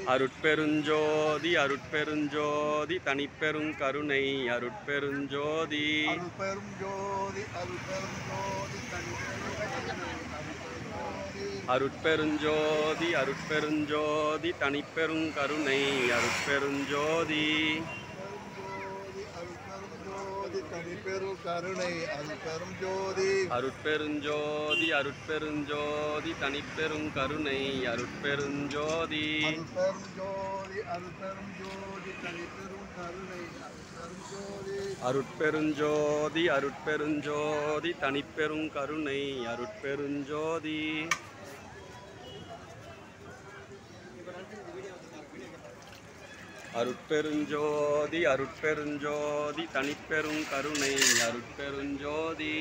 அருட்பெருஞ்சோதி அருட்பெருஞ்சோதி தனிப்பெரும் கருணை அருட்பெருஞ்சோதி அருட்பெருஞ்சோதி அருட்பெருஞ்சோதி தனிப்பெரும் கருணை அருட்பெருஞ்சோதி அருட்பெருஞ்சோதி அருட்பெருஞ்சோதி தனிப்பெரும் கருணை அருட்பெருஞ்சோதி அருட்பெருஞ்சோதி அருட்பெருஞ்சோதி தனிப்பெரும் கருணை அருட்பெருஞ்சோதி அருட்பெருஞ்சோதி அருட்பெருஞ்சோதி தனிப்பெரும் கருணை அருட்பெருஞ்சோதி